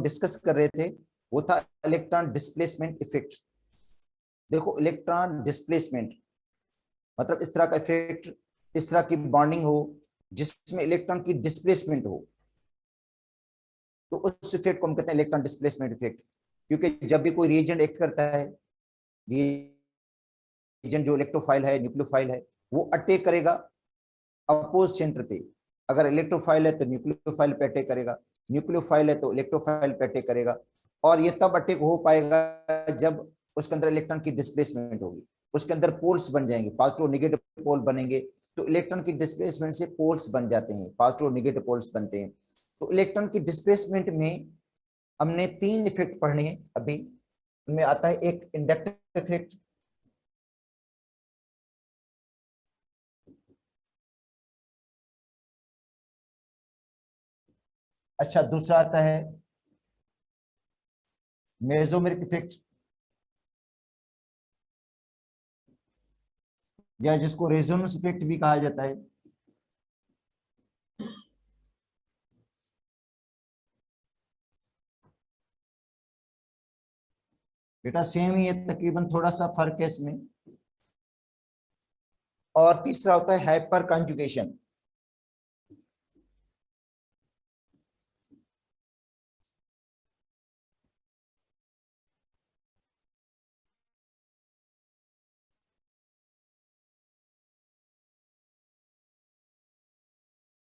Discuss कर रहे थे वो था इलेक्ट्रॉन डिस्प्लेसमेंट इफेक्ट। देखो इलेक्ट्रॉन डिस्प्लेसमेंट मतलब इस तरह का इफेक्ट, इस तरह की बॉन्डिंग हो जिसमें इलेक्ट्रॉन की डिस्प्लेसमेंट हो, तो उस इफेक्ट को हम कहते हैं इलेक्ट्रॉन डिस्प्लेसमेंट इफेक्ट। क्योंकि जब भी कोई रिएजेंट एक्ट करता है, रिएजेंट जो इलेक्ट्रोफाइल है, न्यूक्लियोफाइल है, वो अटैक करेगा अपोज सेंटर पे। अगर इलेक्ट्रोफाइल है तो न्यूक्लियोफाइल पे अटैक करेगा, न्यूक्लियोफाइल है तो इलेक्ट्रोफाइल पे अटैक करेगा। और ये तब अटैक हो पाएगा जब उसके अंदर इलेक्ट्रॉन की डिस्प्लेसमेंट होगी, उसके अंदर पोल्स बन जाएंगे, पॉजिटिव और नेगेटिव पोल बनेंगे। तो इलेक्ट्रॉन की डिस्प्लेसमेंट से पोल्स बन जाते हैं, पॉजिटिव और नेगेटिव पोल्स बनते हैं। तो इलेक्ट्रॉन की डिस्प्लेसमेंट में हमने 3 इफेक्ट पढ़ने हैं अभी। उनमें आता है एक इंडक्टिव इफेक्ट, अच्छा दूसरा आता है मेसोमेरिक इफेक्ट, या जिसको रेजोनेंस इफेक्ट भी कहा जाता है। बेटा सेम ही है, तकरीबन थोड़ा सा फर्क है इसमें। और तीसरा होता है हाइपर कंजुगेशन।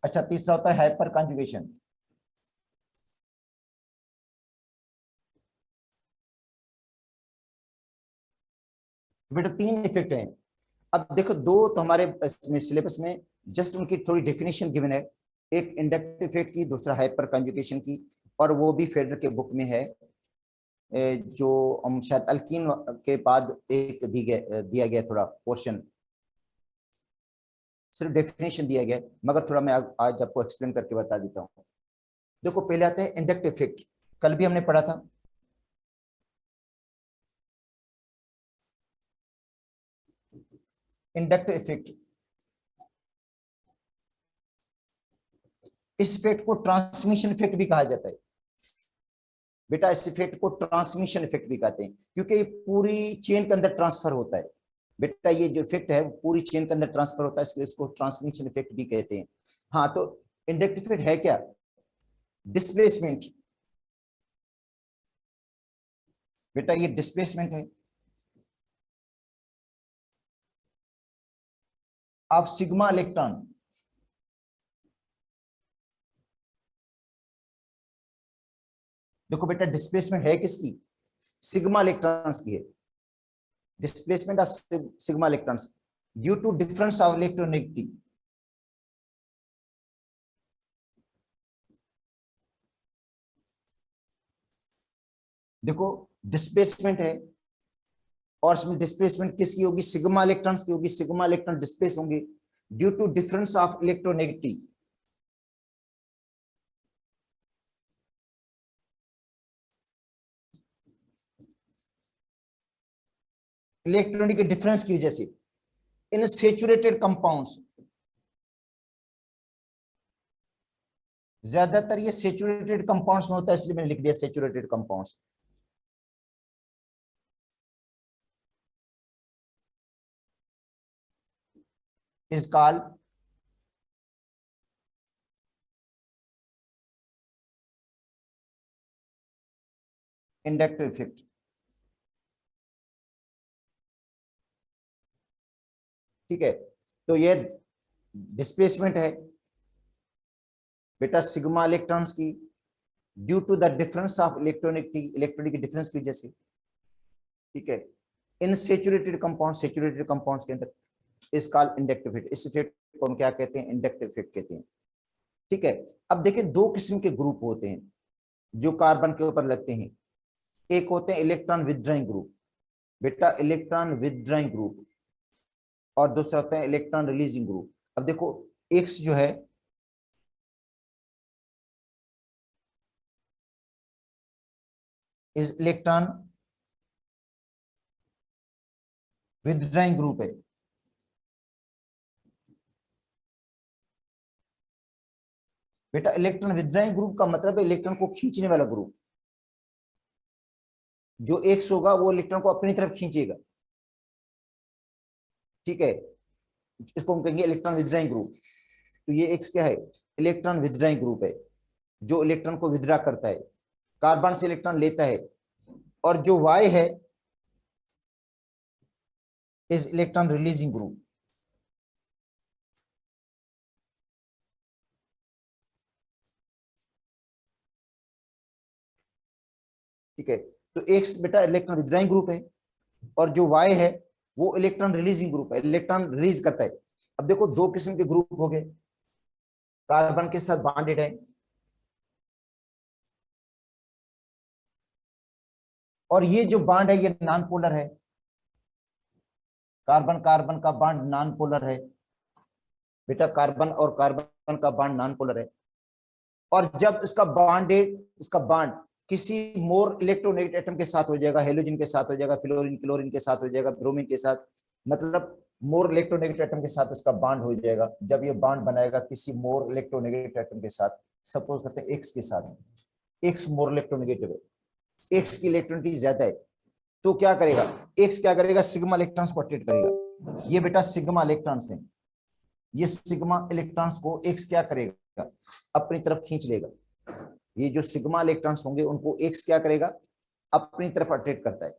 अच्छा तीसरा होता है हाइपर कंजुगेशन। बेटा 3 इफेक्ट हैं। अब देखो दो तो हमारे सिलेबस में जस्ट उनकी थोड़ी डेफिनेशन गिवन है, एक इंडक्टिव इफेक्ट की, दूसरा हाइपर कंजुगेशन की। और वो भी फेडर के बुक में है, जो हम शायद अल्कीन के बाद एक दिया गया थोड़ा पोर्शन, सिर्फ डेफिनेशन दिया गया है, मगर थोड़ा मैं आज आपको एक्सप्लेन करके बता देता हूँ। देखो पहले आते हैं इंडक्टिव इफेक्ट, कल भी हमने पढ़ा था। इंडक्टिव इफेक्ट, इस इफेक्ट को ट्रांसमिशन इफेक्ट भी कहा जाता है। बेटा इस इफेक्ट को ट्रांसमिशन इफेक्ट भी कहते हैं, क्योंकि ये पूरी चेन के अंदर ट्रांसफर होता है। बेटा ये जो इफेक्ट है पूरी चेन के अंदर ट्रांसफर होता है, इसलिए इसको ट्रांसमिशन इफेक्ट भी कहते हैं। हाँ तो इंडक्टिव इफेक्ट है क्या? डिस्प्लेसमेंट। बेटा ये डिस्प्लेसमेंट है ऑफ सिग्मा इलेक्ट्रॉन। देखो बेटा डिस्प्लेसमेंट है किसकी? सिग्मा इलेक्ट्रॉन्स की है। Displacement of sigma electrons due to difference of electronegativity. देखो डिस्प्लेसमेंट है, और इसमें डिस्प्लेसमेंट किसकी होगी? सिग्मा इलेक्ट्रॉन्स की होगी। सिग्मा इलेक्ट्रॉन डिस्प्लेस होंगे due to difference of electronegativity. Electronic के डिफरेंस की वजह से इन सेचुरेटेड कंपाउंड्स, ज्यादातर ये सेचुरेटेड कंपाउंड्स में होता है, इसलिए मैंने लिख दिया saturated compounds. Is called inductive effect. ठीक है, तो ये डिस्प्लेसमेंट है बेटा सिग्मा इलेक्ट्रॉन्स की due to the difference of electronic की डिफरेंस की वजह से। ठीक है, in saturated compound, saturated compounds के अंदर इस कॉल्ड इंडक्टिव इफेक्ट। इस इफेक्ट को हम क्या कहते हैं? इंडक्टिव इफेक्ट कहते हैं। ठीक है, अब देखिए दो किस्म के ग्रुप होते हैं जो कार्बन के ऊपर लगते हैं। एक होते हैं इलेक्ट्रॉन विथड्रॉइंग ग्रुप, बेटा इलेक्ट्रॉन विथड्रॉइंग ग्रुप, और दूसरा होता है इलेक्ट्रॉन रिलीजिंग ग्रुप। अब देखो एक्स जो है इस इलेक्ट्रॉन विथड्रॉइंग ग्रुप है। बेटा इलेक्ट्रॉन विथड्रॉइंग ग्रुप का मतलब है इलेक्ट्रॉन को खींचने वाला ग्रुप। जो एक्स होगा वो इलेक्ट्रॉन को अपनी तरफ खींचेगा, ठीक है, इसको हम कहेंगे इलेक्ट्रॉन विथड्राइंग ग्रुप। तो ये एक्स क्या है, इलेक्ट्रॉन विथड्राइंग ग्रुप है, जो इलेक्ट्रॉन को विथड्रा करता है, कार्बन से इलेक्ट्रॉन लेता है। और जो वाई है इज इलेक्ट्रॉन रिलीजिंग ग्रुप। ठीक है, तो एक्स बेटा इलेक्ट्रॉन विथड्राइंग ग्रुप है, और जो वाई है वो इलेक्ट्रॉन रिलीजिंग ग्रुप है, इलेक्ट्रॉन रिलीज करता है। अब देखो दो किस्म के ग्रुप हो गए, कार्बन के साथ बॉन्डेड है, और ये जो बॉन्ड है ये नॉन पोलर है, कार्बन कार्बन का बॉन्ड नॉन पोलर है बेटा, कार्बन और कार्बन का बॉन्ड नॉन पोलर है। और जब इसका बॉन्डेड, इसका बॉन्ड किसी मोर इलेक्ट्रोनेगेटिव एटम के साथ हो जाएगा, हेलोजन के साथ हो जाएगा, फ्लोरीन क्लोरीन के साथ हो जाएगा, ब्रोमीन के साथ, मतलब मोर इलेक्ट्रोनेगेटिव एटम के साथ इसका बॉन्ड हो जाएगा। जब ये बॉन्ड बनाएगा किसी मोर इलेक्ट्रोनेगेटिव एटम के साथ, सपोज करते हैं एक्स के साथ, एक्स मोर इलेक्ट्रोनेगेटिव है, एक्स की इलेक्ट्रॉनिटी ज्यादा है, तो क्या करेगा, एक्स क्या करेगा, सिग्मा इलेक्ट्रॉन्स को अट्रैक्ट करेगा। ये बेटा सिग्मा इलेक्ट्रॉन्स हैं, ये सिग्मा इलेक्ट्रॉन्स को एक्स क्या करेगा, अपनी तरफ खींच लेगा। ये जो सिग्मा इलेक्ट्रॉन्स होंगे उनको एक्स क्या करेगा, अपनी तरफ अट्रैक्ट करता है।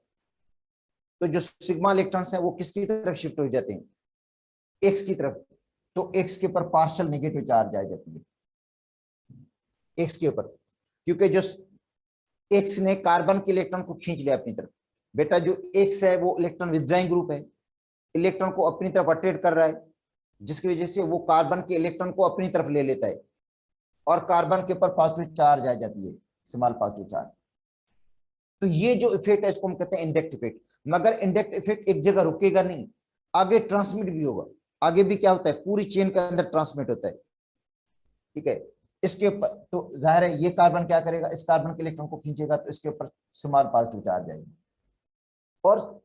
तो जो सिग्मा इलेक्ट्रॉन्स हैं वो किसकी तरफ शिफ्ट हो जाते हैं, एक्स की तरफ। तो एक्स के ऊपर पार्शियल नेगेटिव चार्ज आ जाती है, एक्स के ऊपर, क्योंकि जो एक्स ने कार्बन के इलेक्ट्रॉन को खींच लिया अपनी तरफ। बेटा जो एक्स है वो इलेक्ट्रॉन विथड्राइंग ग्रुप है, इलेक्ट्रॉन को अपनी तरफ अट्रैक्ट कर रहा है, जिसकी वजह से वो कार्बन के इलेक्ट्रॉन को अपनी तरफ ले लेता है, और कार्बन के ऊपर पॉजिटिव चार्ज आ जाती है, स्मॉल पॉजिटिव चार्ज। तो ये जो इफेक्ट है इसको हम कहते हैं इंडायरेक्ट इफेक्ट। मगर इंडायरेक्ट इफेक्ट एक जगह रुकेगा नहीं, आगे ट्रांसमिट भी होगा, आगे भी क्या होता है, पूरी चेन के अंदर ट्रांसमिट होता है। ठीक है, इसके ऊपर तो जाहिर है ये कार्बन क्या करेगा, इस कार्बन के इलेक्ट्रॉन को खींचेगा, तो इसके ऊपर स्मॉल पॉजिटिव चार्ज आएगी, और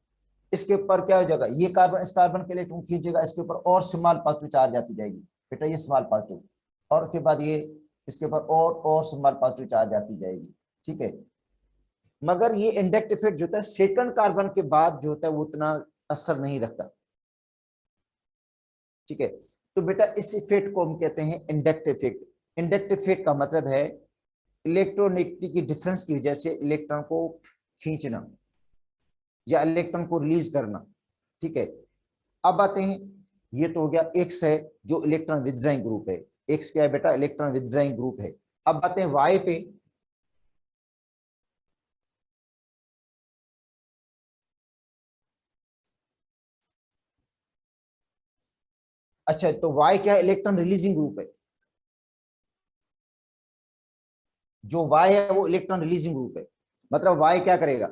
इसके ऊपर क्या हो जाएगा, ये कार्बन इस कार्बन के इलेक्ट्रॉन खींचेगा, इसके ऊपर और स्मॉल पॉजिटिव चार्ज आती जाएगी बेटा, ये स्मॉल पॉजिटिव, और उसके बाद ये इसके ऊपर और स्मॉल पॉजिटिव चार्ज आती जाएगी। ठीक है, मगर ये इंडायरेक्ट इफेक्ट जो होता है सेकंड कार्बन के बाद जो होता है वो उतना असर नहीं रखता। ठीक है, तो बेटा इस इफेक्ट को हम कहते हैं इंडायरेक्ट इफेक्ट। इंडायरेक्ट इफेक्ट का मतलब है इलेक्ट्रोनेगेटिविटी की डिफरेंस की वजह से इलेक्ट्रॉन को खींचना या इलेक्ट्रॉन को रिलीज करना। ठीक है, अब आते हैं, ये तो हो गया एक्स है जो इलेक्ट्रॉन विथड्राइंग ग्रुप है, एक्स क्या है बेटा, इलेक्ट्रॉन विथड्राइंग ग्रुप है। अब आते हैं वाई पे। अच्छा, तो वाई क्या है, इलेक्ट्रॉन रिलीजिंग ग्रुप है, जो वाई है वो इलेक्ट्रॉन रिलीजिंग ग्रुप है। मतलब वाई क्या करेगा,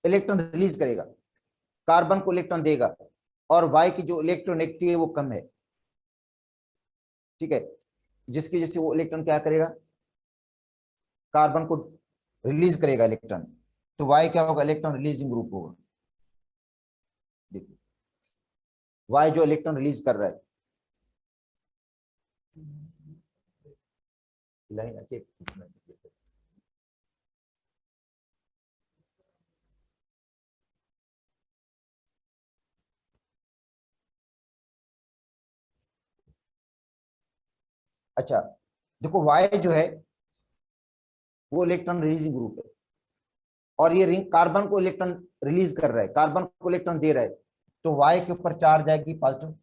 इलेक्ट्रॉन रिलीज करेगा, कार्बन को इलेक्ट्रॉन देगा, और वाई की जो इलेक्ट्रोनेगेटिविटी है वो कम है। ठीक है, जिसकी वजह से वो इलेक्ट्रॉन क्या करेगा, कार्बन को रिलीज करेगा इलेक्ट्रॉन, तो वाई क्या होगा, इलेक्ट्रॉन रिलीजिंग ग्रुप होगा। देखिए वाई जो इलेक्ट्रॉन रिलीज कर रहा है, लाइन अच्छे। अच्छा, देखो वाई जो है वो इलेक्ट्रॉन रिलीजिंग ग्रुप है, और ये रिंग कार्बन को इलेक्ट्रॉन रिलीज कर रहा है, कार्बन को इलेक्ट्रॉन दे रहा है, तो वाई के ऊपर चार्ज आएगी पॉजिटिव,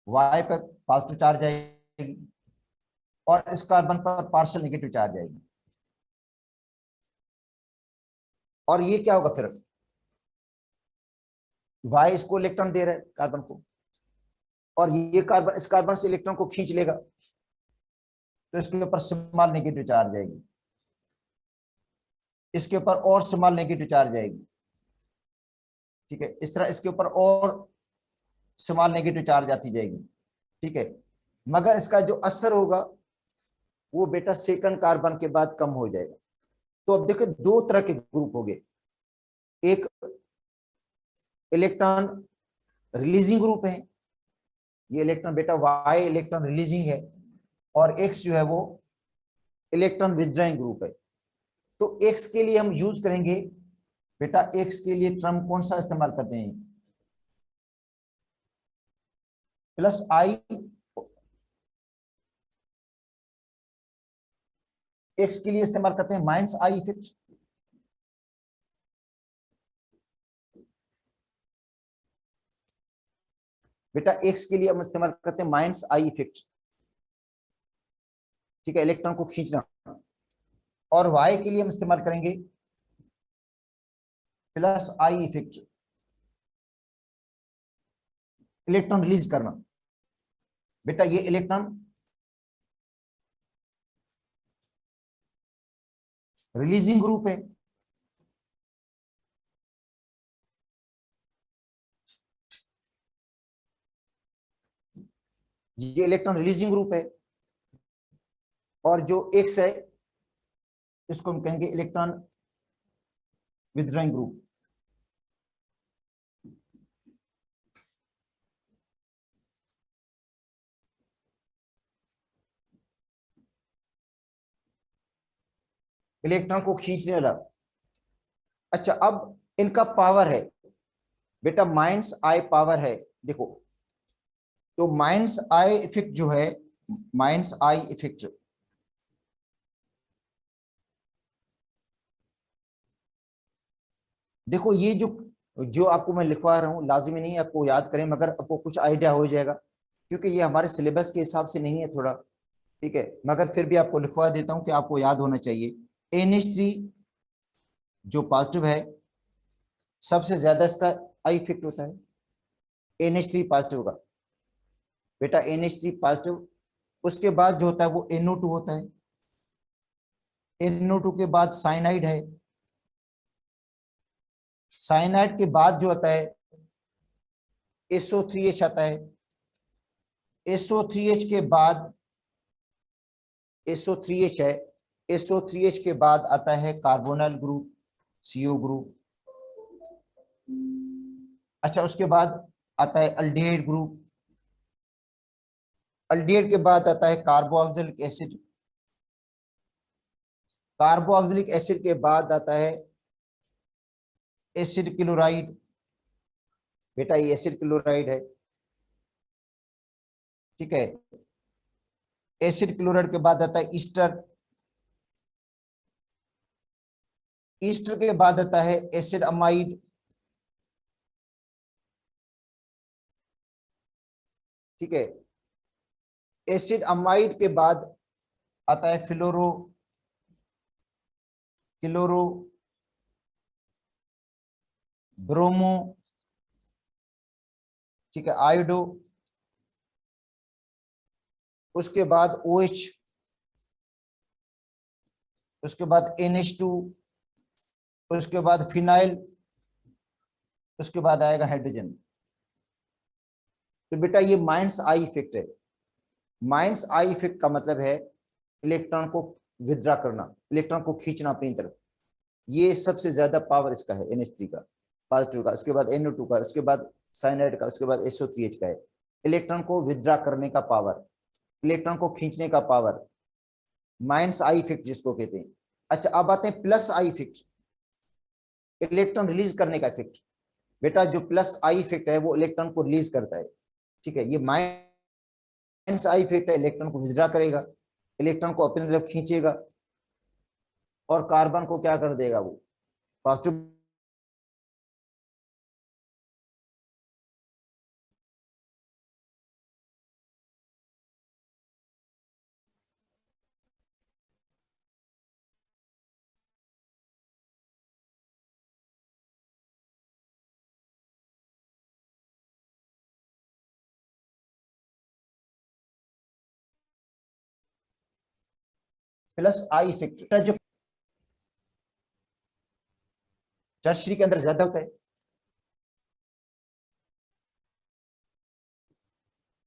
वाई पर पॉजिटिव चार्ज आएगी, और इस कार्बन पर पार्शियल नेगेटिव चार्ज आएगी। और ये क्या होगा फिर, वाई इसको इलेक्ट्रॉन दे रहा है कार्बन को, और ये कार्बन इस कार्बन से इलेक्ट्रॉन को खींच लेगा, तो इसके ऊपर स्मॉल नेगेटिव चार्ज आएगी, इसके ऊपर और स्मॉल नेगेटिव चार्ज आएगी। ठीक है, इस तरह इसके ऊपर और स्मॉल नेगेटिव चार्ज आती जाएगी। ठीक है, मगर इसका जो असर होगा वो बेटा सेकंड कार्बन के बाद कम हो जाएगा। तो अब देखो दो तरह के ग्रुप हो गए, एक इलेक्ट्रॉन रिलीजिंग ग्रुप है, ये इलेक्ट्रॉन बेटा वाई इलेक्ट्रॉन रिलीजिंग है, और X जो है वो इलेक्ट्रॉन विथड्रॉइंग ग्रुप है। तो X के लिए हम यूज करेंगे बेटा, X के लिए टर्म कौन सा इस्तेमाल करते हैं, प्लस आई। X के लिए इस्तेमाल करते हैं माइनस आई इफेक्ट। बेटा X के लिए हम इस्तेमाल करते हैं माइनस आई इफेक्ट, ठीक है, इलेक्ट्रॉन को खींचना। और Y के लिए हम इस्तेमाल करेंगे plus I effect, electron release करना। बेटा ये इलेक्ट्रॉन रिलीजिंग ग्रुप है, ये इलेक्ट्रॉन रिलीजिंग ग्रुप है। और जो X है इसको हम कहेंगे इलेक्ट्रॉन विथड्रॉइंग ग्रुप। इलेक्ट्रॉन को खींचने वाला। अच्छा, अब इनका पावर है बेटा माइनस आई पावर है, देखो। तो माइनस आई इफेक्ट जो है, माइनस आई इफेक्ट, देखो ये जो जो आपको मैं लिखवा रहा हूं लाजिमी नहीं आपको याद करें, मगर आपको कुछ आइडिया हो जाएगा, क्योंकि ये हमारे सिलेबस के हिसाब से नहीं है थोड़ा, ठीक है, मगर फिर भी आपको लिखवा देता हूं कि आपको याद होना चाहिए। NH3 जो पॉजिटिव है, सबसे ज्यादा इसका आई इफेक्ट होता है NH3 पॉजिटिव का। बेटा NH3 पॉजिटिव, उसके बाद जो होता है वो NO2 होता है। NO2 के बाद साइनाइड है, साइनाइड के बाद जो होता है SO3H आता है। SO3H के बाद SO3H है, SO3H के बाद आता है कार्बोनल ग्रुप, CO ग्रुप। अच्छा, उसके बाद आता है अल्डिहाइड ग्रुप। अल्डिहाइड के बाद आता है कार्बोक्सिलिक एसिड। कार्बोक्सिलिक एसिड के बाद आता है एसिड क्लोराइड। बेटा ये एसिड क्लोराइड है, ठीक है। एसिड क्लोराइड के बाद आता है ईस्टर। ईस्टर के बाद आता है एसिड अमाइड, ठीक है। एसिड अमाइड के बाद आता है फ्लोरो, क्लोरो, ब्रोमो, ठीक है, आयोडो। उसके बाद OH, उसके बाद NH2, उसके बाद फिनाइल, उसके बाद आएगा हाइड्रोजन। तो बेटा ये माइनस आई इफेक्ट है। माइनस आई इफेक्ट का मतलब है इलेक्ट्रॉन को विथड्रॉ करना, इलेक्ट्रॉन को खींचना अपनी तरफ। ये सबसे ज्यादा पावर इसका है NH3 का, पॉजिटिव का, उसके बाद NO2 का, उसके बाद साइनाइड का, उसके बाद SO3H का है। इलेक्ट्रॉन को विथड्रॉ करने का पावर, इलेक्ट्रॉन को खींचने का पावर, माइनस आई इफेक्ट जिसको कहते हैं। अच्छा, अब आते हैं plus I effect, electron release करने का इफेक्ट। बेटा जो प्लस आई इफेक्ट है वो इलेक्ट्रॉन को रिलीज करता है, ठीक है। ये माइनस आई इफेक्ट है, इलेक्ट्रॉन को विथड्रॉ करेगा, इलेक्ट्रॉन को अपनी तरफ खींचेगा और कार्बन को क्या कर देगा, वो पॉजिटिव। प्लस आई इफेक्ट जो टर्शरी के अंदर ज्यादा होता है,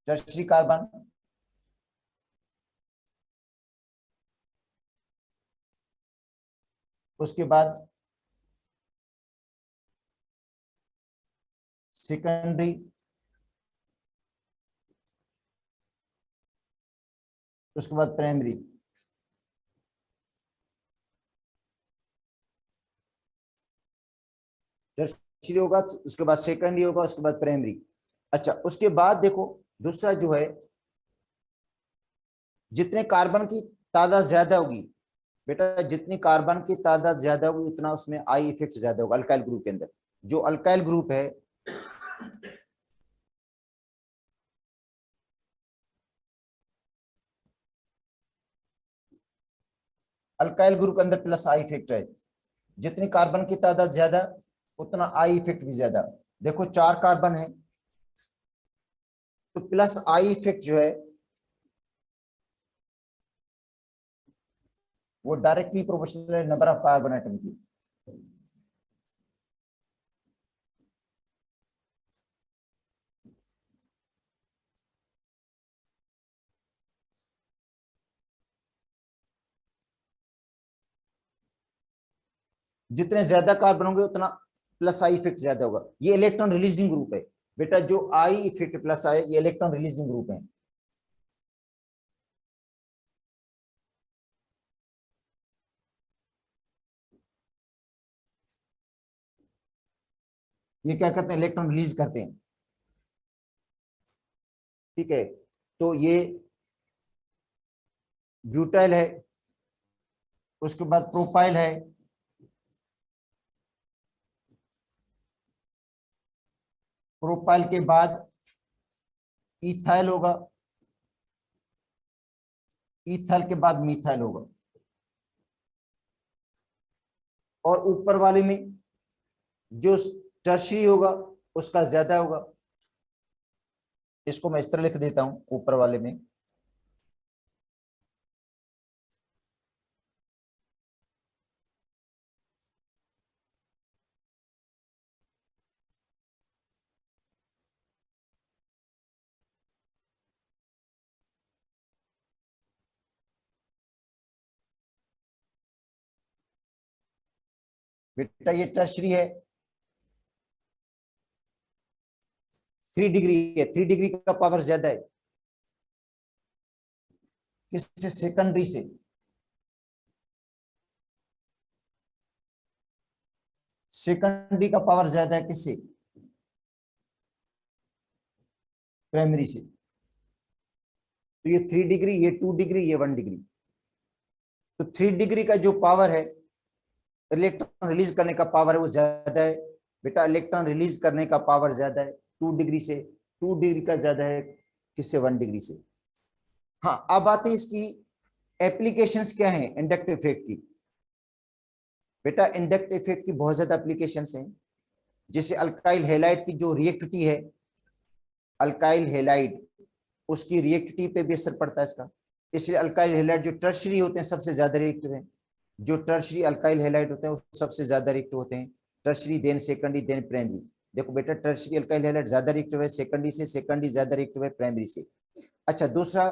टर्शरी कार्बन, उसके बाद सेकेंडरी, उसके बाद प्राइमरी, टर्शियरी होगा, उसके बाद सेकेंडरी होगा, उसके बाद प्राइमरी। अच्छा, उसके बाद देखो दूसरा जो है, जितने कार्बन की तादाद ज्यादा होगी बेटा, जितनी कार्बन की तादाद ज्यादा होगी उतना उसमें आई इफेक्ट ज्यादा होगा अल्काइल ग्रुप के अंदर। जो अल्काइल ग्रुप है, अल्काइल ग्रुप के अंदर प्लस आई इफेक्ट है। जितनी कार्बन की तादाद ज्यादा उतना आई इफेक्ट भी ज्यादा। देखो 4 कार्बन है तो प्लस आई इफेक्ट जो है वो डायरेक्टली प्रोपोर्शनल है नंबर ऑफ कार्बन एटम की। जितने ज्यादा कार्बन होंगे उतना प्लस आई इफेक्ट ज्यादा होगा। ये इलेक्ट्रॉन रिलीजिंग ग्रुप है बेटा, जो आई इफेक्ट प्लस आई ये इलेक्ट्रॉन रिलीजिंग ग्रुप है। ये क्या करते हैं, इलेक्ट्रॉन रिलीज करते हैं। ठीक है, तो ये ब्यूटाइल है, उसके बाद प्रोपाइल है, प्रोपाइल के बाद इथाइल होगा, इथाइल के बाद मिथाइल होगा, और ऊपर वाले में जो टर्शरी होगा उसका ज्यादा होगा। इसको मैं इस तरह लिख देता हूं ऊपर वाले में, बेटा ये टर्शरी है, 3 डिग्री है, 3 डिग्री का पावर ज्यादा है किससे, सेकेंडरी से। सेकेंडरी का पावर ज्यादा है किससे, प्राइमरी से। तो ये 3 डिग्री, ये 2 डिग्री, ये 1 डिग्री। तो 3 डिग्री का जो पावर है, इलेक्ट्रॉन रिलीज करने का पावर है वो ज्यादा है बेटा, इलेक्ट्रॉन रिलीज करने का पावर ज्यादा है 2 डिग्री से। 2 डिग्री का ज्यादा है किससे, 1 डिग्री से। हाँ, अब आते हैं इसकी एप्लीकेशंस क्या है इंडक्टिव इफेक्ट की। बेटा इंडक्टिव इफेक्ट की बहुत ज्यादा एप्लीकेशंस हैं। जैसे अल्काइल हैलाइड की जो रिएक्टिविटी है, अल्काइल हैलाइड उसकी रिएक्टिविटी पे भी असर पड़ता है इसका। इसलिए अल्काइल हैलाइड जो टर्शरी होते हैं सबसे ज्यादा रिएक्टिव है। जो टर्शरी अल्काइल हैलाइड होते हैं वो सबसे ज्यादा रिएक्टिव होते हैं। Tertiary then secondary then primary. देखो बेटा टर्शरी अल्काइल हैलाइड ज्यादा रिएक्टिव है सेकेंडरी से, सेकेंडरी ज्यादा रिएक्टिव है प्राइमरी से। अच्छा, दूसरा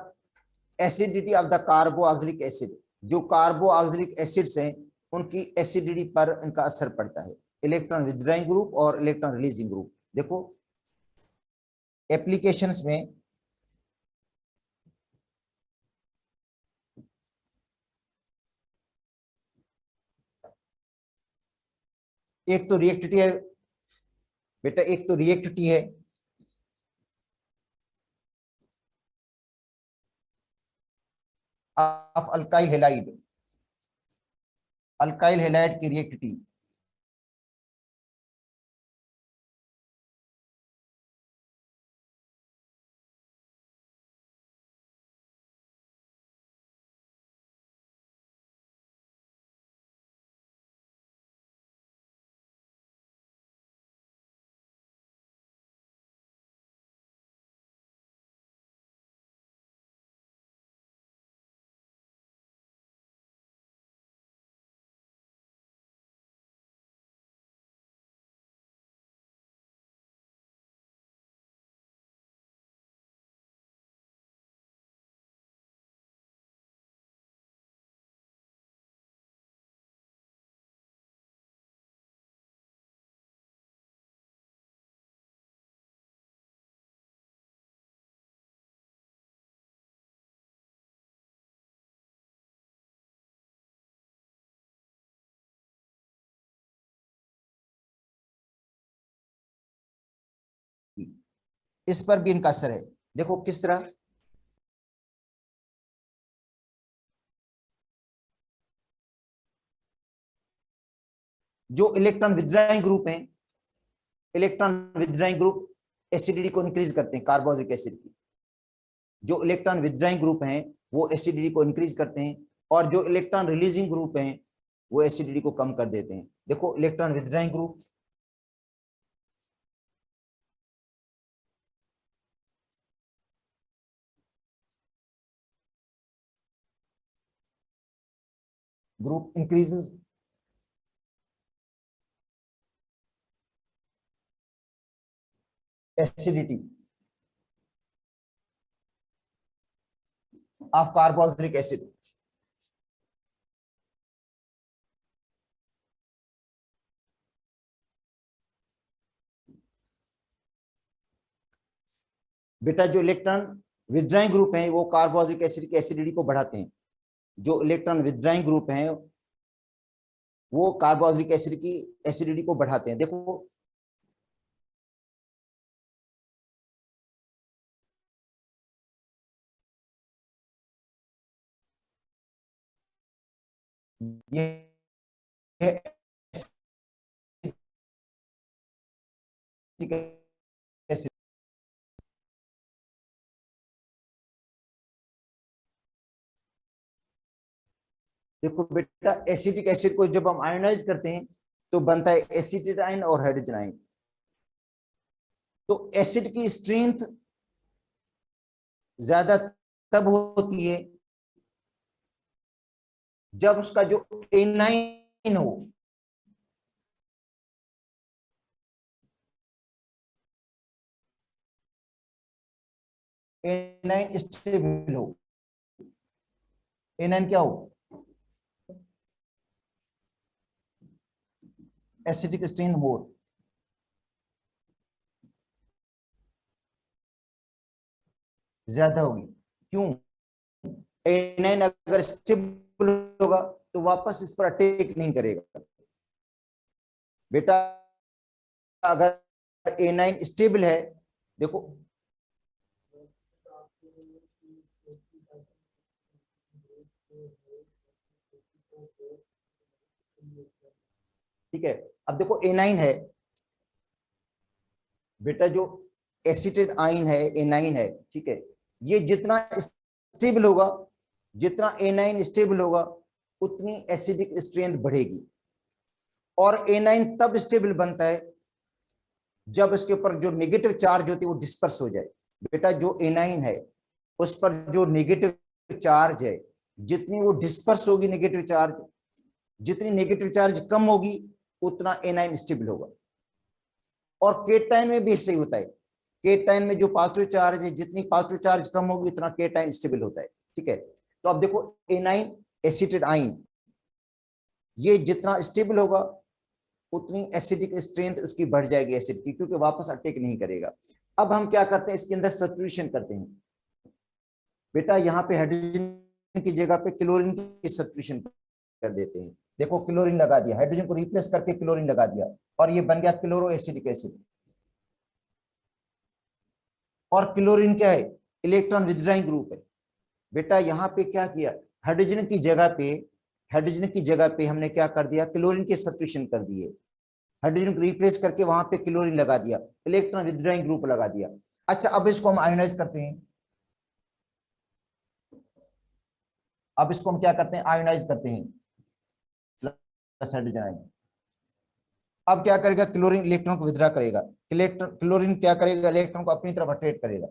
acidity of the carboxylic acid. जो कार्बोक्सिलिक एसिड्स हैं उनकी एसिडिटी पर इनका असर पड़ता है। इलेक्ट्रॉन विथड्राइंग ग्रुप और इलेक्ट्रॉन रिलीजिंग ग्रुप। देखो एप्लीकेशंस में एक तो रिएक्टिविटी है बेटा, एक तो रिएक्टिविटी है, of alkyl halide, alkyl halide की रिएक्टिविटी। इस पर भी इनका असर है। देखो किस तरह, जो इलेक्ट्रॉन विथड्राइंग ग्रुप हैं, इलेक्ट्रॉन विथड्राइंग ग्रुप एसिडिटी को इंक्रीज करते हैं कार्बोक्सिलिक एसिड की। जो इलेक्ट्रॉन विथड्राइंग ग्रुप हैं वो एसिडिटी को इंक्रीज करते हैं, और जो इलेक्ट्रॉन रिलीजिंग ग्रुप हैं वो एसिडिटी को कम कर देते हैं। देखो electron withdrawing group, group increases acidity of carboxylic acid. बेटा जो इलेक्ट्रॉन विथड्राइंग ग्रुप हैं वो कार्बोक्सिलिक एसिड की एसिडिटी को बढ़ाते हैं। जो इलेक्ट्रॉन विथड्राइंग ग्रुप हैं वो कार्बोक्सिलिक एसिड की एसिडिटी को बढ़ाते हैं। देखो ये देखो बेटा एसिटिक एसिड को जब हम आयोनाइज करते हैं तो बनता है एसिटेट आयन और हाइड्रोजन आयन। तो एसिड की स्ट्रेंथ ज्यादा तब होती है जब उसका जो एनाइन हो, एनाइन स्टेबल हो। एनाइन क्या हो, एसिडिक स्ट्रेन मोर। ज्यादा होगी, क्यों? एनाइन अगर स्टेबल होगा तो वापस इस पर अटैक नहीं करेगा। बेटा अगर एनाइन स्टेबल है, देखो ठीक है, अब देखो एनाइन है बेटा, जो एसिटेट आयन है एनाइन है, ठीक है, ये जितना स्टेबल होगा, जितना एनाइन स्टेबल होगा उतनी एसिडिक स्ट्रेंथ बढ़ेगी। और एनाइन तब स्टेबल बनता है जब इसके ऊपर जो नेगेटिव चार्ज होती है वो डिस्पर्स हो जाए। बेटा जो एनाइन है उस पर जो नेगेटिव चार्ज है, जितनी वो डिस्पर्स होगी नेगेटिव चार्ज, जितनी नेगेटिव चार्ज कम होगी उतना एनाइन स्टेबल होगा। और केटाइन में भी ऐसे ही होता है। केटाइन में जो पॉजिटिव चार्ज है, जितनी पॉजिटिव चार्ज कम होगी उतना केटाइन स्टेबल होता है। ठीक है, तो अब देखो एनाइन एसिटेट आयन, ये जितना स्टेबल होगा उतनी एसिडिक स्ट्रेंथ उसकी बढ़ जाएगी एसिड की, क्योंकि वापस अटैक नहीं करेगा। अब हम क्या करते हैं, इसके अंदर सब्स्टिट्यूशन करते हैं। बेटा यहाँ पे हाइड्रोजन की जगह पे क्लोरीन की सब्स्टिट्यूशन कर देते हैं। देखो क्लोरीन लगा दिया, हाइड्रोजन को रिप्लेस करके क्लोरीन लगा दिया और ये बन गया क्लोरो एसिडिक एसिड। और क्लोरीन क्या है, इलेक्ट्रॉन विथड्राइंग ग्रुप है। बेटा यहाँ पे क्या किया, हाइड्रोजन की जगह पे, हाइड्रोजन की जगह पे हमने क्या कर दिया, क्लोरीन के सब्स्टिट्यूशन कर दिए। हाइड्रोजन को रिप्लेस करके वहां पे क्लोरीन लगा दिया, इलेक्ट्रॉन विथड्राइंग ग्रुप लगा दिया। अच्छा अब इसको हम आयोनाइज करते हैं। अब इसको हम क्या करते हैं, आयोनाइज करते हैं, प्लस हाइड्रोजन आयन। अब क्या करेगा, क्लोरीन इलेक्ट्रॉन को विथड्रा करेगा। क्लोरीन क्या करेगा, इलेक्ट्रॉन को अपनी तरफ अट्रैक्ट करेगा।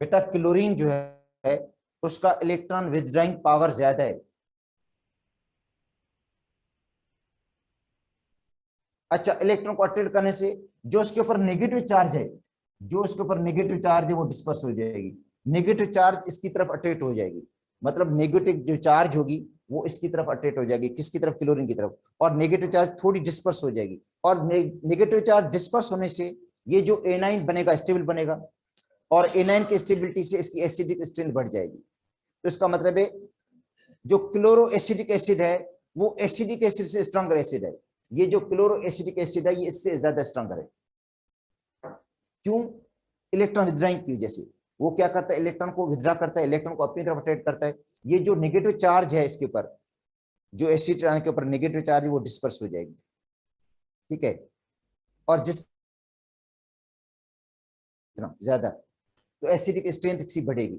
बेटा क्लोरीन जो है उसका इलेक्ट्रॉन विथड्राइंग पावर ज्यादा है। अच्छा इलेक्ट्रॉन को अट्रैक्ट करने से जो उसके ऊपर नेगेटिव चार्ज है, जो उसके ऊपर नेगेटिव चार्ज है वो डिस्पर्स हो जाएगी। नेगेटिव चार्ज इसकी तरफ अट्रैक्ट हो जाएगी, मतलब नेगेटिव जो चार्ज होगी वो इसकी तरफ अट्रैक्ट हो जाएगी, किसकी तरफ, क्लोरीन की तरफ। और नेगेटिव चार्ज थोड़ी डिस्पर्स हो जाएगी, और नेगेटिव चार्ज डिस्पर्स होने से ये जो एनाइन बनेगा स्टेबल बनेगा, और एनाइन की स्टेबिलिटी से इसकी एसिडिक स्ट्रेंथ बढ़ जाएगी। तो इसका मतलब है जो क्लोरो एसिडिक एसिड है वो एसिडिक एसिड से स्ट्रॉन्गर एसिड है। ये जो क्लोरो एसिडिक एसिड है ये इससे ज्यादा स्ट्रॉन्गर है। क्यों? इलेक्ट्रॉन विथड्राइंग की वजह से। वो क्या करता है, इलेक्ट्रॉन को विथड्रा करता है, इलेक्ट्रॉन को अपनी तरफ अट्रैक्ट करता है। ये जो नेगेटिव चार्ज है इसके ऊपर, जो एसिड के ऊपर नेगेटिव चार्ज है वो डिस्पर्स हो जाएगी, ठीक है। और जिस ज्यादा, तो एसिडिक स्ट्रेंथ सी बढ़ेगी।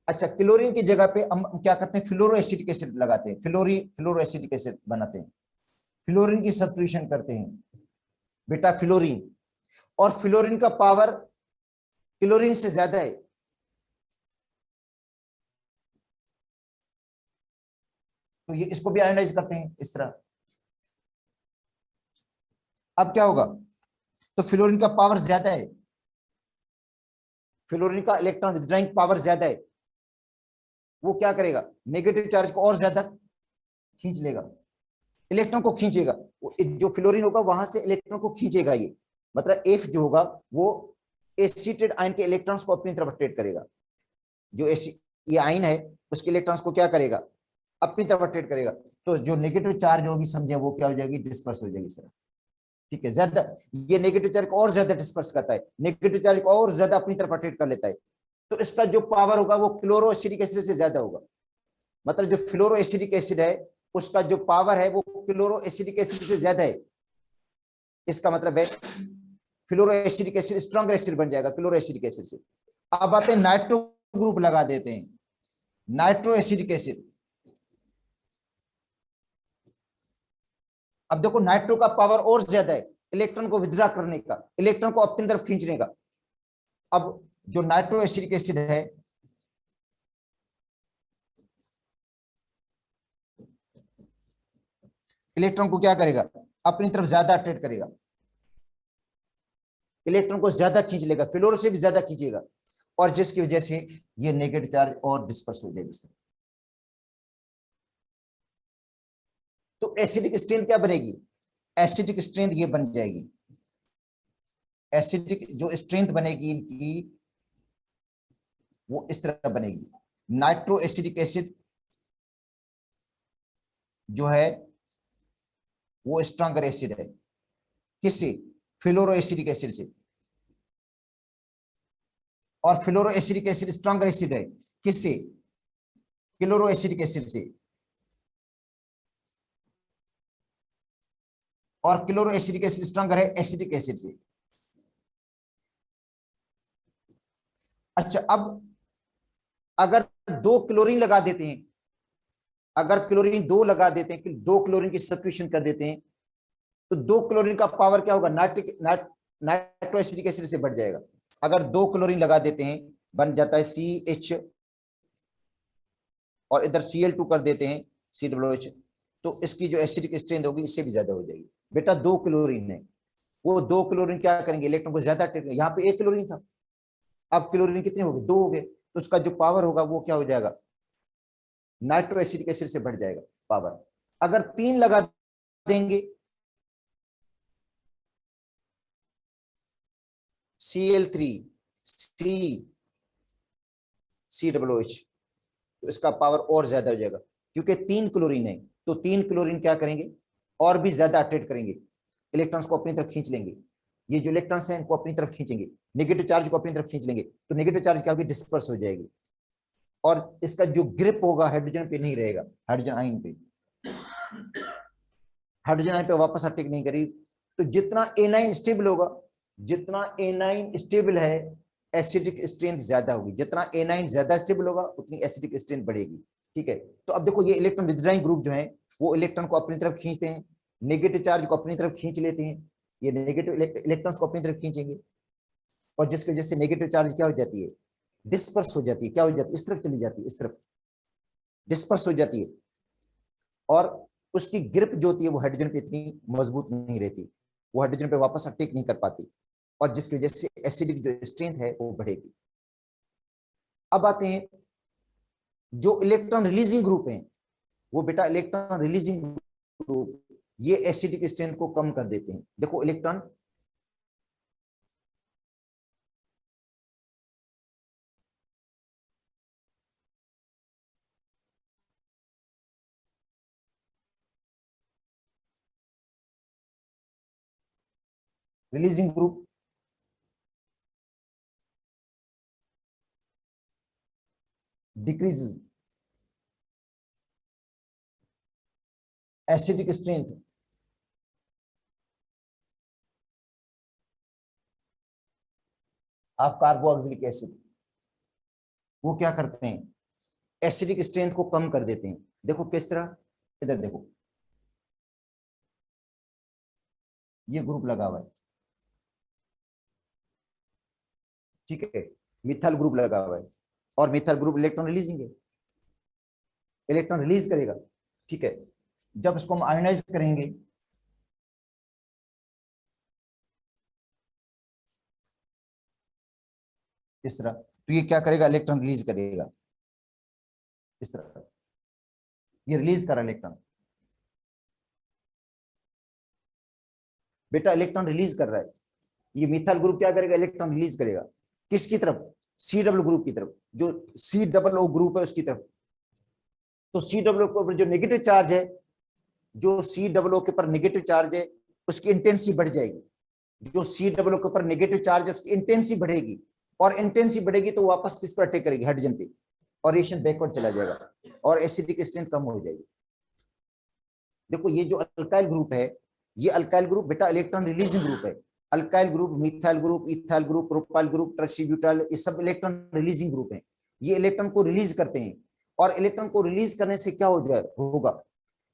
अच्छा, क्लोरीन की जगह पे हम क्या करते हैं, फ्लोरो एसिडिक एसिड लगाते हैं, फ्लोरो एसिडिक एसिड बनाते हैं, फ्लोरीन की सब्स्टिट्यूशन करते हैं बेटा, फ्लोरीन। और फ्लोरीन का पावर क्लोरीन से ज्यादा है, तो ये इसको भी आयोनाइज करते हैं इस तरह। अब क्या होगा, तो फ्लोरीन का पावर ज्यादा है, फ्लोरीन का इलेक्ट्रॉन विथड्राइंग पावर ज्यादा है, वो क्या करेगा, नेगेटिव चार्ज को और ज्यादा खींच लेगा, इलेक्ट्रॉन को खींचेगा। जो फ्लोरीन होगा वहां से इलेक्ट्रॉन को खींचेगा ये, मतलब एफ जो होगा वो एसिटेट आयन के इलेक्ट्रॉन्स को अपनी तरफ अट्रैक्ट करेगा। जो ये आयन है उसके इलेक्ट्रॉन्स को क्या करेगा, अपनी तरफ अट्रैक्ट करेगा। तो जो नेगेटिव चार्ज होगी समझे वो क्या हो जाएगी, डिस्पर्स हो जाएगी इस तरह, ठीक है। ज्यादा ये नेगेटिव चार्ज को और ज्यादा डिस्पर्स करता है, नेगेटिव चार्ज को और ज्यादा अपनी तरफ अट्रैक्ट कर लेता है। तो इसका जो पावर होगा वो क्लोरो एसिडिक एसिड से ज्यादा होगा। मतलब जो फ्लोरो एसिडिक एसिड है उसका जो पावर है वो क्लोरो एसिडिक एसिड से ज्यादा है। इसका मतलब है फ्लोरो एसिडिक एसिड स्ट्रॉन्गर एसिड बन जाएगा क्लोरो एसिडिक एसिड से। अब आते हैं नाइट्रो ग्रुप लगा देते हैं, नाइट्रो एसिडिक एसिड। अब देखो नाइट्रो का पावर और ज्यादा है इलेक्ट्रॉन को विथड्रा करने का, इलेक्ट्रॉन को अपनी तरफ खींचने का। अब जो नाइट्रो एसिडिक एसिड है इलेक्ट्रॉन को क्या करेगा, अपनी तरफ ज्यादा अट्रैक्ट करेगा, इलेक्ट्रॉन को ज्यादा खींच लेगा, फ्लोरो से भी ज्यादा खींचेगा, और जिसकी वजह से ये नेगेटिव चार्ज और डिस्पर्स हो जाएगी। तो एसिडिक स्ट्रेंथ क्या बनेगी, एसिडिक स्ट्रेंथ ये बन जाएगी, एसिडिक जो स्ट्रेंथ बनेगी इनकी वो इस तरह बनेगी। नाइट्रो एसिडिक एसिड जो है वो स्ट्रॉन्गर एसिड है, किससे, फ्लोरो एसिडिक एसिड से। और फ्लोरो एसिडिक एसिड स्ट्रॉन्गर एसिड है किससे, क्लोरो एसिडिक एसिड से। और क्लोरो एसिडिक एसिड स्ट्रॉन्गर है एसिडिक एसिड से। अच्छा, अब अगर दो क्लोरीन लगा देते हैं, अगर क्लोरीन दो लगा देते हैं कि दो क्लोरीन की सब्स्टिट्यूशन कर देते हैं, तो दो क्लोरीन का पावर क्या होगा, नाइट्रो एसिडिक एसिड से बढ़ जाएगा। अगर दो क्लोरीन लगा देते हैं बन जाता है CH, और इधर Cl2 कर देते हैं COOH, तो इसकी जो एसिडिक स्ट्रेंथ होगी इससे भी ज्यादा हो जाएगी। बेटा दो क्लोरीन है, वो दो क्लोरीन क्या करेंगे, इलेक्ट्रॉन को ज्यादा अट्रैक्ट, यहाँ पे एक क्लोरीन था, अब क्लोरीन कितने हो गए, दो हो गए, तो उसका जो पावर होगा वो क्या हो जाएगा, नाइट्रो एसिडिक एसिड से बढ़ जाएगा पावर। अगर तीन लगा देंगे, Cl3 COOH, तो इसका पावर और ज्यादा हो जाएगा, क्योंकि तीन क्लोरीन है, तो तीन क्लोरीन क्या करेंगे, और भी ज्यादा अट्रैक्ट करेंगे, इलेक्ट्रॉन्स को अपनी तरफ खींच लेंगे। ये जो इलेक्ट्रॉन्स हैं इनको अपनी तरफ खींचेंगे, नेगेटिव चार्ज को अपनी तरफ खींच लेंगे, तो नेगेटिव चार्ज क्या होगी, डिस्पर्स हो जाएगी। और इसका जो ग्रिप होगा हाइड्रोजन पे नहीं रहेगा, हाइड्रोजन आयन पे, हाइड्रोजन आयन पे वापस अटैक नहीं करेगी। तो जितना A9 स्टेबल होगा, जितना A9 स्टेबल है एसिडिक स्ट्रेंथ ज्यादा होगी, जितना A9 ज्यादा स्टेबल होगा उतनी एसिडिक स्ट्रेंथ बढ़ेगी, ठीक है। तो अब देखो ये इलेक्ट्रॉन विथड्राइंग ग्रुप जो है वो इलेक्ट्रॉन को अपनी तरफ खींचते हैं, नेगेटिव चार्ज को अपनी तरफ खींच लेते हैं, ये नेगेटिव इलेक्ट्रॉन्स को अपनी तरफ खींचेंगे, और जिसकी वजह से नेगेटिव चार्ज क्या हो जाती है, डिस्पर्स हो जाती है, क्या हो जाती है, इस तरफ चली जाती है, इस तरफ डिस्पर्स हो जाती है। और उसकी ग्रिप जो होती है वो हाइड्रोजन पे इतनी मजबूत नहीं रहती, वो हाइड्रोजन पे वापस अटैक नहीं कर पाती, और जिसकी वजह से एसिडिक जो स्ट्रेंथ है वो बढ़ेगी। अब आते हैं जो इलेक्ट्रॉन रिलीजिंग ग्रुप है, वो बेटा इलेक्ट्रॉन रिलीजिंग ग्रुप ये एसिडिक स्ट्रेंथ को कम कर देते हैं। देखो electron releasing group decreases acidic strength of carboxylic acid. वो क्या करते हैं, एसिडिक स्ट्रेंथ को कम कर देते हैं। देखो किस तरह, इधर देखो, ये ग्रुप लगा हुआ है, ठीक है, मिथाइल ग्रुप लगा हुआ है, और मिथाइल ग्रुप इलेक्ट्रॉन रिलीजिंग है, इलेक्ट्रॉन रिलीज करेगा, ठीक है। जब इसको हम आयोनाइज करेंगे, इस तरह, तो ये क्या करेगा, इलेक्ट्रॉन रिलीज करेगा, इस तरह, ये रिलीज करा इलेक्ट्रॉन, बेटा इलेक्ट्रॉन रिलीज कर रहा है। ये मिथाइल ग्रुप क्या करेगा, इलेक्ट्रॉन रिलीज करेगा, किसकी तरफ, सी डब्ल्यू ग्रुप की तरफ, जो सी डबल ओ ग्रुप है उसकी तरफ। तो सी डब्ल्यू के ऊपर जो नेगेटिव चार्ज है, जो सी डब्ल्यू के ऊपर नेगेटिव चार्ज है, उसकी इंटेंसिटी बढ़ जाएगी। जो सी डब्ल्यू के ऊपर नेगेटिव चार्ज है, उसकी इंटेंसिटी बढ़ेगी, और इंटेंसिटी बढ़ेगी तो वापस किस पर अटैक करेगी, हाइड्रोजन पे, और रिएक्शन बैकवर्ड चला जाएगा, और एसिडिक स्ट्रेंथ कम हो जाएगी। देखो ये जो अल्काइल ग्रुप है, ये अल्काइल ग्रुप बेटा इलेक्ट्रॉन रिलीजिंग ग्रुप है। Alkyl group, methyl group, ethyl group, propyl group, tertiary butyl, ये सब इलेक्ट्रॉन रिलीजिंग ग्रुप है। ये इलेक्ट्रॉन को रिलीज करते हैं, और इलेक्ट्रॉन को रिलीज करने से क्या होगा,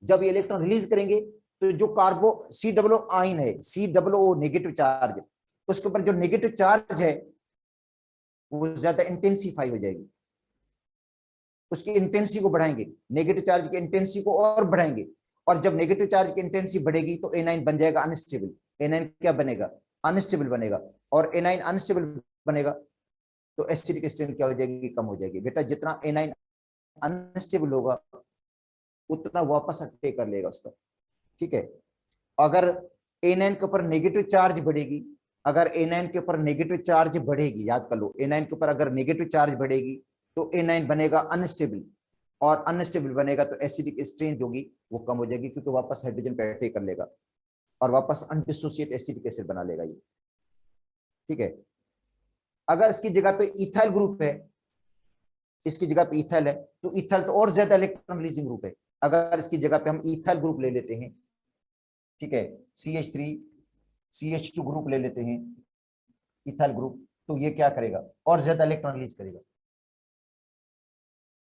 जब ये इलेक्ट्रॉन रिलीज करेंगे तो जो कार्बो सी डब्ल्यू आयन है, C W O negative charge, उसके ऊपर जो नेगेटिव चार्ज है वो ज्यादा इंटेंसिफाई हो जाएगी, उसकी इंटेंसिटी को बढ़ाएंगे, नेगेटिव चार्ज की इंटेंसिटी को और बढ़ाएंगे, और जब नेगेटिव चार्ज की इंटेंसिटी बढ़ेगी तो एनाइन बन जाएगा अनस्टेबल। एनाइन क्या बनेगा, अनस्टेबल बनेगा, और एनाइन अनस्टेबल बनेगा तो एसिडिक स्ट्रेंथ क्या हो जाएगी, कम हो जाएगी। बेटा जितना एनाइन अनस्टेबल होगा उतना वापस अटैक कर लेगा उस पर, ठीक है। अगर एनाइन के ऊपर नेगेटिव चार्ज बढ़ेगी, अगर एनाइन के ऊपर नेगेटिव चार्ज बढ़ेगी, याद कर लो, एनाइन के ऊपर अगर नेगेटिव चार्ज बढ़ेगी तो एनाइन बनेगा अनस्टेबल, और अनस्टेबल बनेगा तो एसिडिक स्ट्रेंथ होगी वो कम हो जाएगी, क्योंकि वापस हाइड्रोजन पे अटैक कर लेगा और वापस अनडिसोसिएट एसिडिक एसिड बना लेगा ये, ठीक है। अगर इसकी जगह पे इथाइल ग्रुप है, इसकी जगह पे इथाइल है, तो इथाइल तो और ज्यादा इलेक्ट्रॉन रिलीजिंग ग्रुप है। अगर इसकी जगह पे हम इथाइल ग्रुप ले लेते हैं, ठीक है, CH3 CH2 ग्रुप ले लेते हैं, इथाइल ग्रुप, तो ये क्या करेगा, और ज्यादा इलेक्ट्रॉन रिलीज करेगा,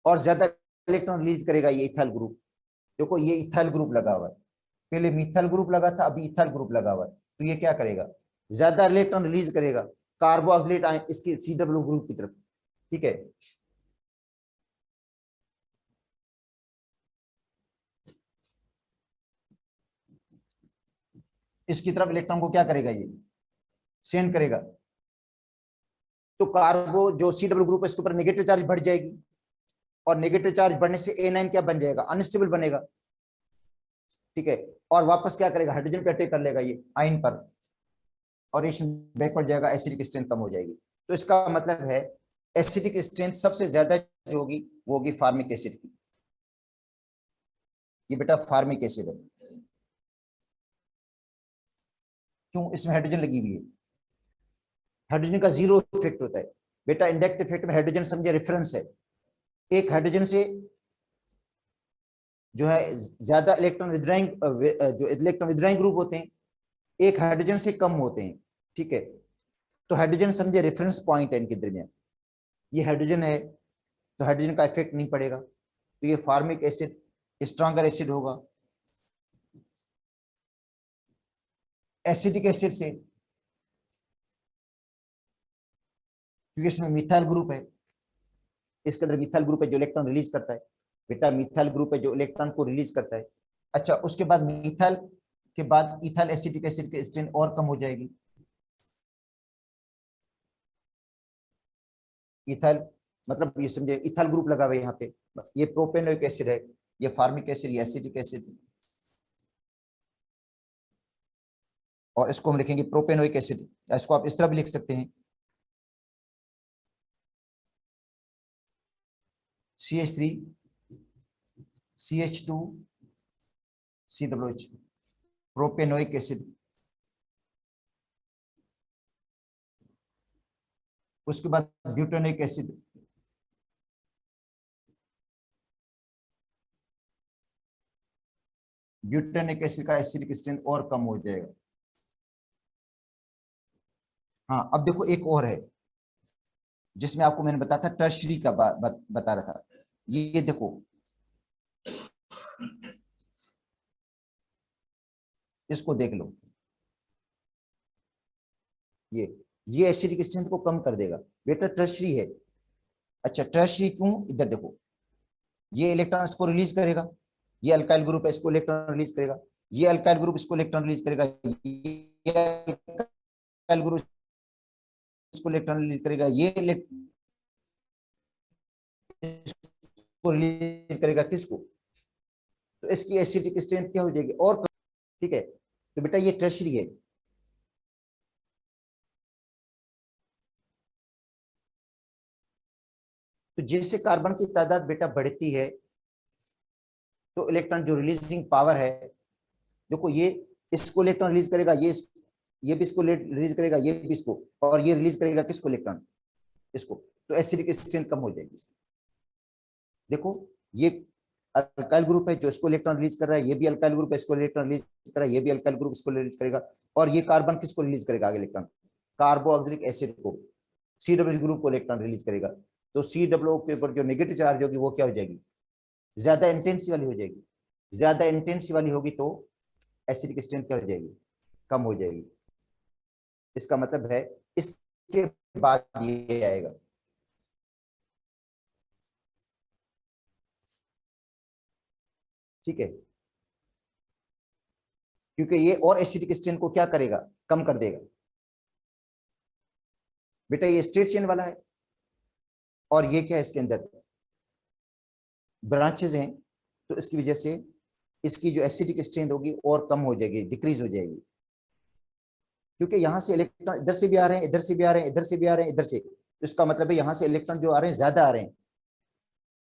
और ज्यादा इलेक्ट्रॉन रिलीज करेगा ये इथाइल ग्रुप। देखो ये इथाइल ग्रुप लगा हुआ है, पहले मिथाइल ग्रुप लगा था, अभी इथाइल ग्रुप लगा हुआ है, तो ये क्या करेगा, ज्यादा इलेक्ट्रॉन रिलीज करेगा कार्बोक्सिलेट आयन इसकी सी डब्ल्यू ग्रुप की तरफ, ठीक है। इसकी तरफ इलेक्ट्रॉन को क्या करेगा, ये सेंड करेगा, तो कार्बो जो सी डब्ल्यू ग्रुप है इसके ऊपर नेगेटिव चार्ज बढ़ जाएगी, और नेगेटिव चार्ज बढ़ने से एनाइन क्या बन जाएगा, अनस्टेबल बनेगा, ठीक है, और वापस क्या करेगा, हाइड्रोजन पे अटैक कर लेगा ये आयन पर, और रिएक्शन बैकवर्ड जाएगा, एसिडिक स्ट्रेंथ कम हो जाएगी। तो इसका मतलब है एसिडिक स्ट्रेंथ सबसे ज्यादा जो होगी वो होगी फार्मिक एसिड की। ये बेटा फार्मिक एसिड है, क्यों, इसमें हाइड्रोजन लगी हुई है, हाइड्रोजन का जीरो इफेक्ट होता है। बेटा इंडायरेक्ट इफेक्ट में हाइड्रोजन समझे रेफरेंस है, एक हाइड्रोजन से जो है ज्यादा इलेक्ट्रॉन विद्राइंग, जो इलेक्ट्रॉन विद्राइंग ग्रुप होते हैं एक हाइड्रोजन से कम होते हैं, ठीक है। तो हाइड्रोजन समझे रेफरेंस पॉइंट है इनके दरमियान, ये हाइड्रोजन है तो हाइड्रोजन का इफेक्ट नहीं पड़ेगा, तो ये फार्मिक एसिड स्ट्रॉन्गर एसिड होगा। एसिडिक एसिड से, क्योंकि इसमें मिथाइल ग्रुप है, इसके अंदर मिथाइल ग्रुप है जो इलेक्ट्रॉन रिलीज करता है, बेटा मिथाइल ग्रुप है जो इलेक्ट्रॉन को रिलीज करता है। अच्छा उसके बाद मिथाइल के बाद इथाइल एसिटिक एसिड की स्ट्रेंथ और कम हो जाएगी, इथाइल मतलब ये समझे इथाइल ग्रुप लगा हुआ है यहाँ पे, ये प्रोपेनोइक एसिड है, ये फार्मिक एसिड, ये एसिटिक एसिड, और इसको हम लिखेंगे प्रोपेनोइक एसिड, इसको आप इस तरह भी लिख सकते हैं CH3 CH2 COH, propanoic acid. उसके बाद ब्यूटेनोइक एसिड, ब्यूटेनिक एसिड का एसिडिक स्ट्रेंथ और कम हो जाएगा। हाँ, अब देखो एक और है जिसमें आपको मैंने बताया था टर्शरी का बता रहा था। ये देखो, इसको देख लो, ये एसिडिक स्ट्रेंथ को कम कर देगा। बेटा टर्शरी है। अच्छा टर्शरी क्यों? इधर देखो, ये इलेक्ट्रॉन इसको रिलीज करेगा, ये अल्काइल ग्रुप है इसको इलेक्ट्रॉन रिलीज करेगा, ये अल्काइल ग्रुप इसको इलेक्ट्रॉन रिलीज करेगा, ये अल्काइल ग्रुप इसको इलेक्ट्रॉन रिलीज करेगा, ये इसको रिलीज करेगा। किसको? तो इसकी एसिडिक स्ट्रेंथ क्या हो जाएगी? और ठीक है, तो बेटा ये टर्शरी है। तो जैसे कार्बन की तादाद बेटा बढ़ती है तो इलेक्ट्रॉन जो रिलीजिंग पावर है, देखो ये इसको इलेक्ट्रॉन रिलीज करेगा, ये भी इसको रिलीज करेगा, ये भी इसको, और ये रिलीज करेगा किसको? इलेक्ट्रॉन इसको। तो एसिडिक स्ट्रेंथ कम हो जाएगी। देखो ये अल्काइल ग्रुप है जो इसको इलेक्ट्रॉन रिलीज कर रहा है, ये भी अल्काइल ग्रुप है इसको इलेक्ट्रॉन रिलीज कर रहा है, ये भी अल्काइल ग्रुप इसको रिलीज करेगा, और ये कार्बन किसको रिलीज करेगा आगे? इलेक्ट्रॉन कार्बोक्सिलिक एसिड को, CH ग्रुप को इलेक्ट्रॉन रिलीज करेगा। तो CH के ऊपर जो नेगेटिव चार्ज होगी वो क्या हो जाएगी? ज्यादा इंटेंसिटी वाली हो जाएगी। ज्यादा इंटेंसिटी वाली होगी तो एसिडिक स्ट्रेंथ क्या हो जाएगी? कम हो जाएगी। इसका मतलब है इसके बाद ये आएगा। ठीक है, क्योंकि ये और एसिडिक स्ट्रेंथ को क्या करेगा? कम कर देगा। बेटा ये स्ट्रेट चेन वाला है, और ये क्या है? इसके अंदर ब्रांचेस हैं, तो इसकी वजह से इसकी जो एसिडिक स्ट्रेंथ होगी और कम हो जाएगी, डिक्रीज हो जाएगी। क्योंकि यहां से इलेक्ट्रॉन इधर से भी आ रहे हैं, इधर से भी आ रहे हैं, इधर से भी आ रहे हैं, इधर से, तो इसका मतलब है यहां से इलेक्ट्रॉन जो आ रहे हैं ज्यादा आ रहे हैं,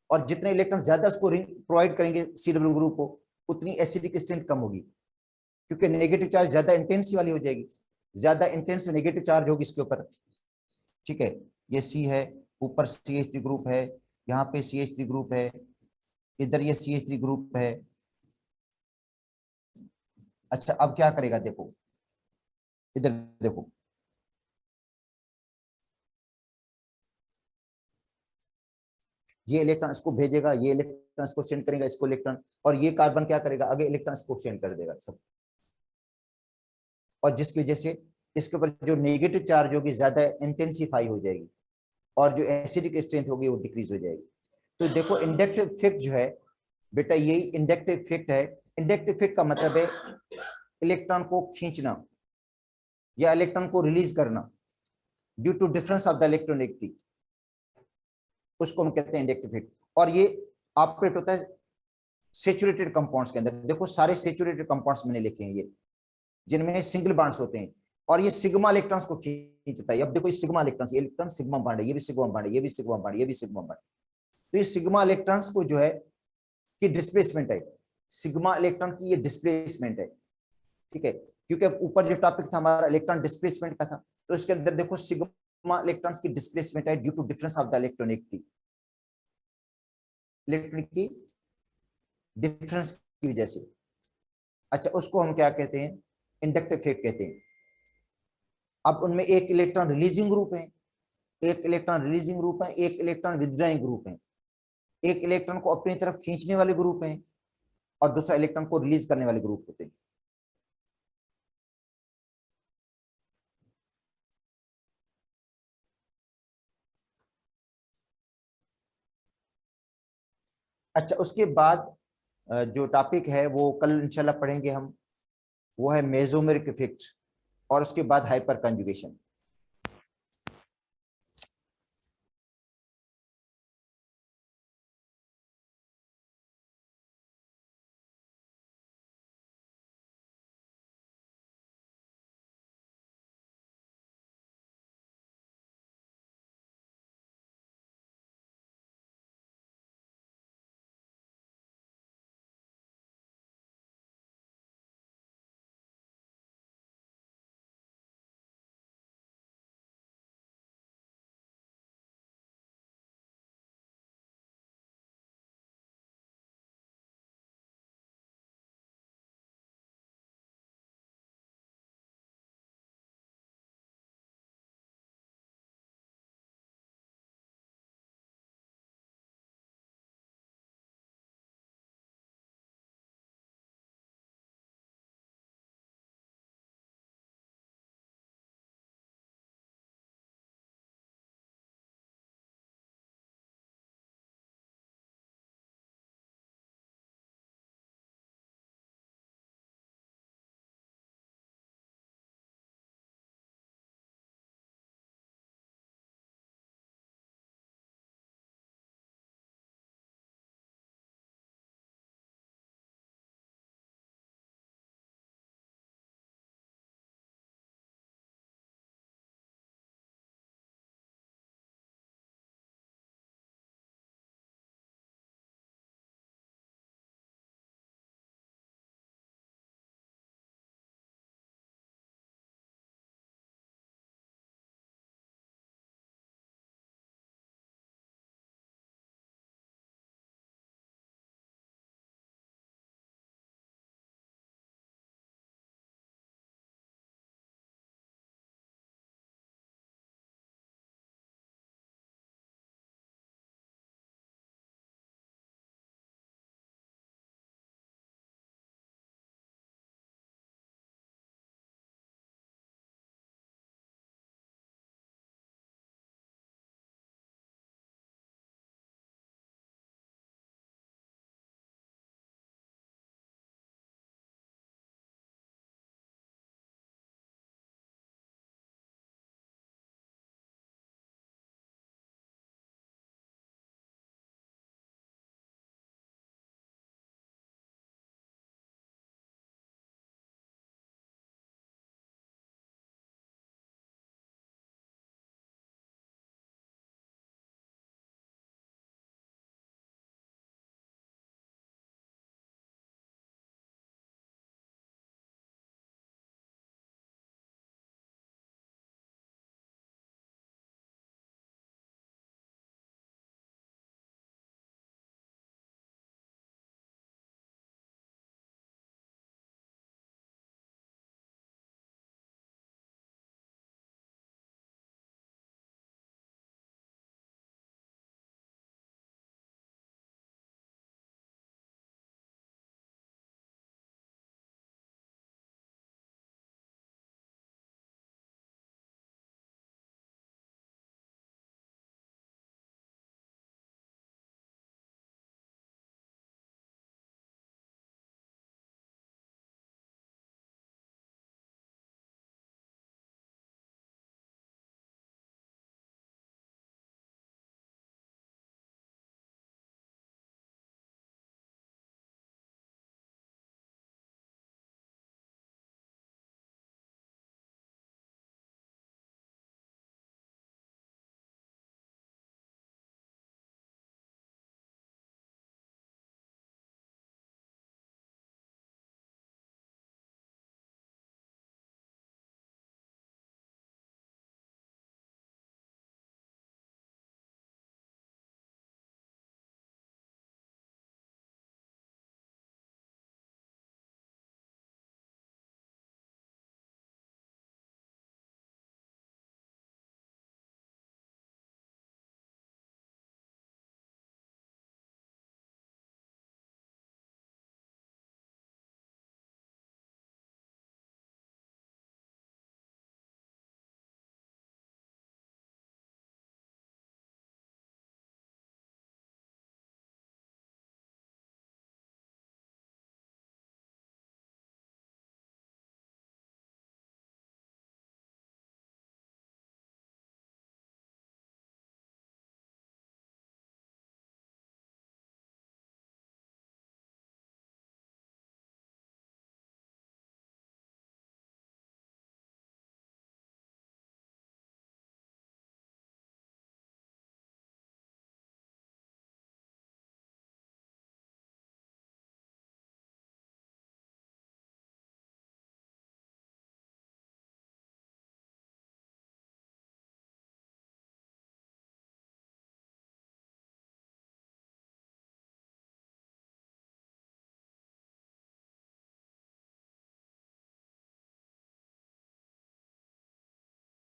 और जितने इलेक्ट्रॉन ज्यादा उसको प्रोवाइड करेंगे CW ग्रुप को, उतनी एसिडिक स्ट्रेंथ कम होगी, क्योंकि नेगेटिव चार्ज ज्यादा इंटेंस वाली हो जाएगी, ज्यादा इंटेंस नेगेटिव चार्ज होगी इसके ऊपर। ठीक है, ये C है, ऊपर CH3 ग्रुप है, यहाँ पे CH3 ग्रुप है, इधर ये CH3 ग्रुप है। अच्छा अब क्या करेगा? देखो इधर देखो, ये इलेक्ट्रॉन इसको भेजेगा, ये इलेक्ट्रॉन इसको सेंड करेगा, इसको इलेक्ट्रॉन, और ये कार्बन क्या करेगा? आगे इलेक्ट्रॉन इसको सेंड कर देगा सब, और जिसकी वजह से इसके ऊपर जो नेगेटिव चार्ज होगी ज्यादा इंटेंसिफाई हो जाएगी, और जो एसिडिक स्ट्रेंथ होगी वो डिक्रीज हो जाएगी। तो देखो इंडक्टिव इफेक्ट जो है बेटा, यही इंडक्टिव इफेक्ट है। इंडक्टिव इफेक्ट का मतलब है इलेक्ट्रॉन को खींचना या इलेक्ट्रॉन को रिलीज करना due to difference of the electronegativity, उसको हम कहते हैं इंडक्टिव इफेक्ट। और ये ऑपरेट होता है सेचुरेटेड कंपाउंड्स के अंदर। देखो सारे सेचुरेटेड कंपाउंड्स मैंने लिखे हैं ये, जिनमें सिंगल बॉन्ड्स होते हैं, और ये सिग्मा इलेक्ट्रॉन्स को खींचता है। अब देखो ये सिग्मा इलेक्ट्रॉन्स, ये इलेक्ट्रॉन सिग्मा बॉन्ड है, ये भी सिग्मा बॉन्ड है, ये भी सिग्मा बॉन्ड, ये भी सिग्मा बॉन्ड। तो ये सिग्मा इलेक्ट्रॉन्स को जो है कि डिस्प्लेसमेंट है, सिग्मा इलेक्ट्रॉन की ये डिस्प्लेसमेंट है। ठीक है, क्योंकि ऊपर जो टॉपिक था हमारा इलेक्ट्रॉन डिस्प्लेसमेंट का था, तो इसके अंदर देखो सिग्मा इलेक्ट्रॉन्स की डिस्प्लेसमेंट है due to difference of the electronegativity, electron की डिफरेंस की वजह से। अच्छा उसको हम क्या कहते हैं? इंडक्टिव इफेक्ट कहते हैं। अब उनमें एक इलेक्ट्रॉन रिलीजिंग ग्रुप है, एक इलेक्ट्रॉन रिलीजिंग ग्रुप है, एक इलेक्ट्रॉन विथड्रॉइंग ग्रुप है, एक इलेक्ट्रॉन को अपनी तरफ खींचने वाले ग्रुप है, और दूसरा इलेक्ट्रॉन को रिलीज करने वाले ग्रुप होते हैं। अच्छा उसके बाद जो टॉपिक है वो कल इंशाल्लाह पढ़ेंगे हम, वो है मेसोमेरिक इफेक्ट, और उसके बाद हाइपर कंजुगेशन।